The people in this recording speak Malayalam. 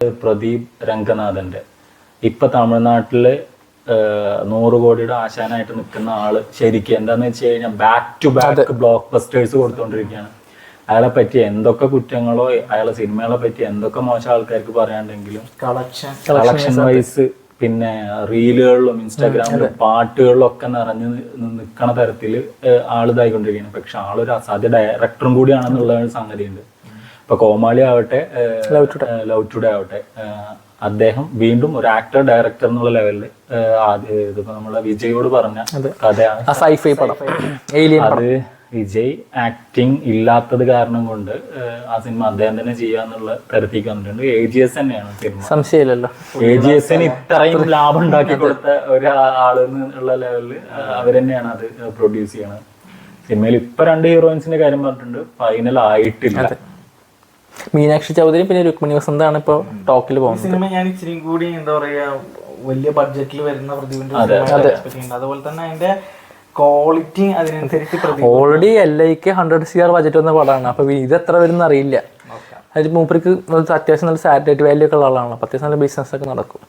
പ്രദീപ് രംഗനാഥന്റെ ഇപ്പൊ തമിഴ്നാട്ടില് 100 കോടിയുടെ ആശാനായിട്ട് നിൽക്കുന്ന ആള് ശരിക്കും എന്താന്ന് വെച്ച് കഴിഞ്ഞാൽ back to back blockbusters കൊടുത്തോണ്ടിരിക്കുകയാണ്. അയാളെ പറ്റി എന്തൊക്കെ കുറ്റങ്ങളോ അയാളെ സിനിമകളെ പറ്റി എന്തൊക്കെ മോശം ആൾക്കാർക്ക് പറയാണ്ടെങ്കിലും കളക്ഷൻ വൈസ് പിന്നെ റീലുകളിലും ഇൻസ്റ്റാഗ്രാമിലും പാട്ടുകളിലും ഒക്കെ നിറഞ്ഞു നിൽക്കണ തരത്തില് ആളിതായിക്കൊണ്ടിരിക്കുകയാണ്. പക്ഷെ ആളൊരു അസാധ്യ ഡയറക്ടറും കൂടിയാണെന്നുള്ള ഒരു സംഗതിയുണ്ട്. ഇപ്പൊ കോമാളി ആവട്ടെ, ലവ് ടുഡേ ആവട്ടെ, അദ്ദേഹം വീണ്ടും ഒരു ആക്ടർ ഡയറക്ടർ എന്നുള്ള ലെവലില് ഇതിപ്പോ നമ്മളെ വിജയോട് പറഞ്ഞ കഥയാണ്. അത് വിജയ് ആക്ടിങ് ഇല്ലാത്തത് കാരണം കൊണ്ട് ആ സിനിമ അദ്ദേഹം തന്നെ ചെയ്യാന്നുള്ള തരത്തേക്ക് വന്നിട്ടുണ്ട്. AGS തന്നെയാണ് സിനിമ, സംശയമില്ലല്ലോ. AGSന് ഇത്രയും ലാഭം ഉണ്ടാക്കി കൊടുത്ത ഒരാള് എന്നുള്ള ലെവലില് അവർ തന്നെയാണ് അത് പ്രൊഡ്യൂസ് ചെയ്യണത്. സിനിമയിൽ ഇപ്പൊ 2 ഹീറോയിൻസിന്റെ കാര്യം പറഞ്ഞിട്ടുണ്ട്, ഫൈനൽ ആയിട്ടില്ല. മീനാക്ഷി ചൗധരി പിന്നെ രുക്മിണി വസന്താണ് ഇപ്പൊ ടോക്കിൽ പോകുന്നത്. സിനിമ ഞാൻ ഇച്ചിരി കൂടി എന്താ പറയാ വലിയ ബഡ്ജറ്റിൽ വരുന്ന പ്രതിബിംബ, അതുപോലെ തന്നെ അതിന്റെ ക്വാളിറ്റി അതിനനുസരിച്ച് ഓൾറെഡി LIക്ക് 100 CR ബഡ്ജറ്റ് വന്ന പടമാണ്. അപ്പൊ ഇത് എത്ര വരുന്ന അറിയില്ല. അതിൽ മൂപ്പർക്ക് അത്യാവശ്യം നല്ല സാറ്റലൈറ്റ് വാല്യൂ ഒക്കെ ഉള്ള ആളാണ്. അപ്പൊ അത്യാവശ്യം നല്ല ബിസിനസ് ഒക്കെ നടക്കും.